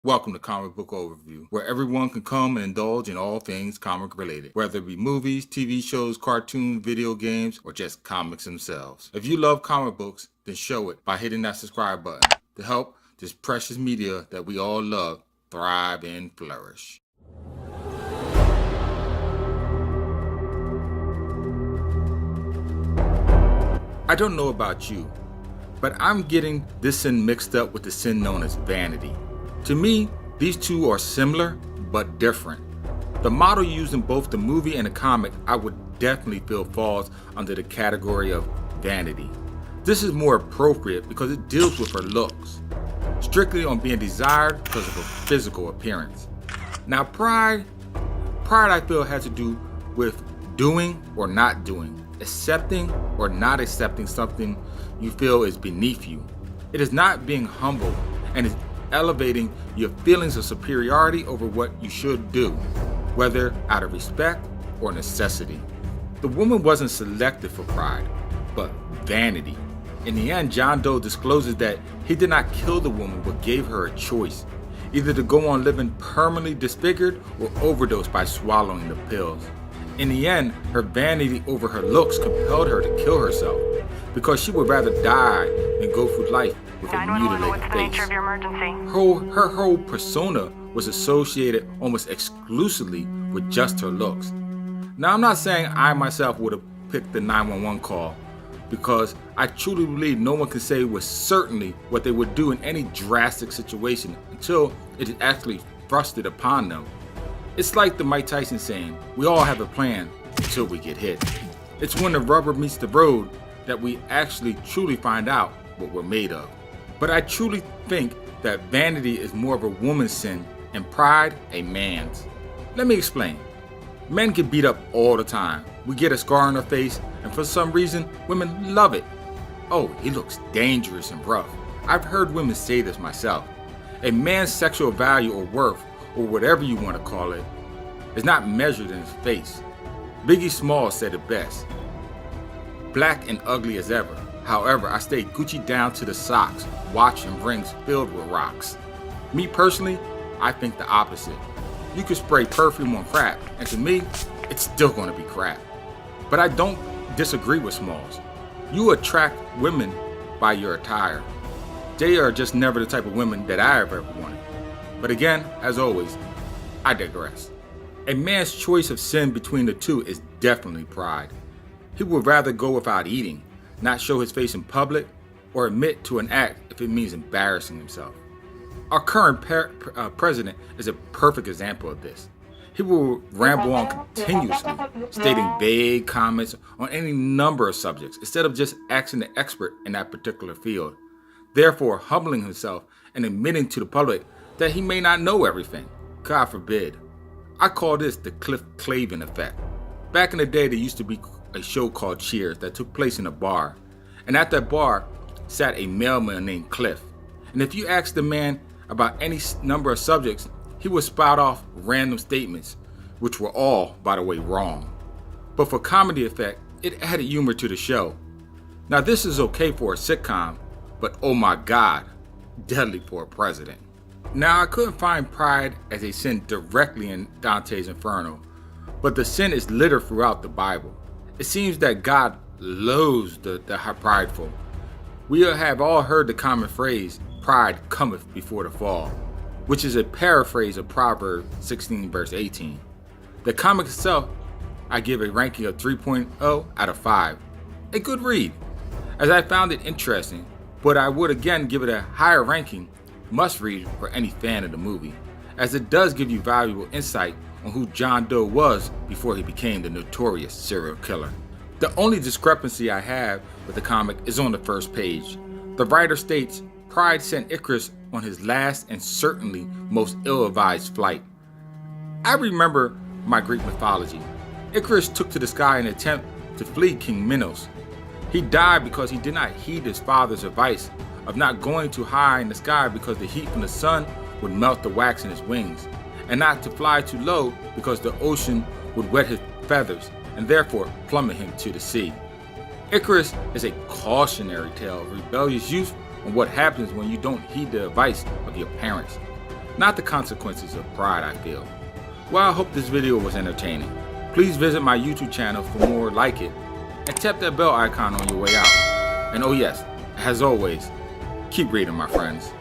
Welcome to Comic Book Overview, where everyone can come and indulge in all things comic related, whether it be movies, TV shows, cartoons, video games, or just comics themselves. If you love comic books, then show it by hitting that subscribe button to help this precious media that we all love thrive and flourish. I don't know about you, but I'm getting this sin mixed up with the sin known as vanity. To me, these two are similar, but different. The model used in both the movie and the comic I would definitely feel falls under the category of vanity. This is more appropriate because it deals with her looks, strictly on being desired because of her physical appearance. Now pride I feel has to do with doing or not doing, accepting or not accepting something you feel is beneath you. It is not being humble and is elevating your feelings of superiority over what you should do, whether out of respect or necessity. The woman wasn't selected for pride, but vanity. In the end, John Doe discloses that he did not kill the woman but gave her a choice, either to go on living permanently disfigured or overdose by swallowing the pills. In the end, her vanity over her looks compelled her to kill herself because she would rather die than go through life with a mutilated face. Nature of your emergency? Her whole persona was associated almost exclusively with just her looks. Now, I'm not saying I myself would have picked the 911 call, because I truly believe no one can say with certainty what they would do in any drastic situation until it is actually thrusted upon them. It's like the Mike Tyson saying, we all have a plan until we get hit. It's when the rubber meets the road that we actually truly find out what we're made of. But I truly think that vanity is more of a woman's sin and pride a man's. Let me explain. Men get beat up all the time. We get a scar on our face, and for some reason, women love it. Oh, he looks dangerous and rough. I've heard women say this myself. A man's sexual value or worth, or whatever you want to call it, is not measured in his face. Biggie Smalls said it best. Black and ugly as ever. However, I stay Gucci down to the socks, watch and rings filled with rocks. Me personally, I think the opposite. You can spray perfume on crap, and to me, it's still gonna be crap. But I don't disagree with Smalls. You attract women by your attire. They are just never the type of women that I have ever wanted. But again, as always, I digress. A man's choice of sin between the two is definitely pride. He would rather go without eating, not show his face in public, or admit to an act if it means embarrassing himself. Our current president is a perfect example of this. He will ramble on continuously, stating vague comments on any number of subjects instead of just asking the expert in that particular field, therefore humbling himself and admitting to the public that he may not know everything. God forbid. I call this the Cliff Clavin effect. Back in the day, there used to be a show called Cheers that took place in a bar, and at that bar sat a mailman named Cliff. And if you asked the man about any number of subjects, he would spout off random statements, which were all, by the way, wrong. But for comedy effect, it added humor to the show. Now this is okay for a sitcom, but oh my God, deadly for a president. Now I couldn't find pride as a sin directly in Dante's Inferno, but the sin is littered throughout the Bible. It seems that God loathes the prideful. We have all heard the common phrase, pride cometh before the fall, which is a paraphrase of Proverbs 16 verse 18. The comic itself, I give a ranking of 3.0 out of 5. A good read, as I found it interesting, but I would again give it a higher ranking, must read for any fan of the movie, as it does give you valuable insight on who John Doe was before he became the notorious serial killer. The only discrepancy I have with the comic is on the first page. The writer states, Pride sent Icarus on his last and certainly most ill-advised flight. I remember my Greek mythology. Icarus took to the sky in an attempt to flee King Minos. He died because he did not heed his father's advice of not going too high in the sky because the heat from the sun would melt the wax in his wings, and not to fly too low because the ocean would wet his feathers and therefore plummet him to the sea. Icarus is a cautionary tale of rebellious youth and what happens when you don't heed the advice of your parents. not the consequences of pride, I feel. Well, I hope this video was entertaining. Please visit my YouTube channel for more like it, and tap that bell icon on your way out. And oh yes, as always, keep reading, my friends.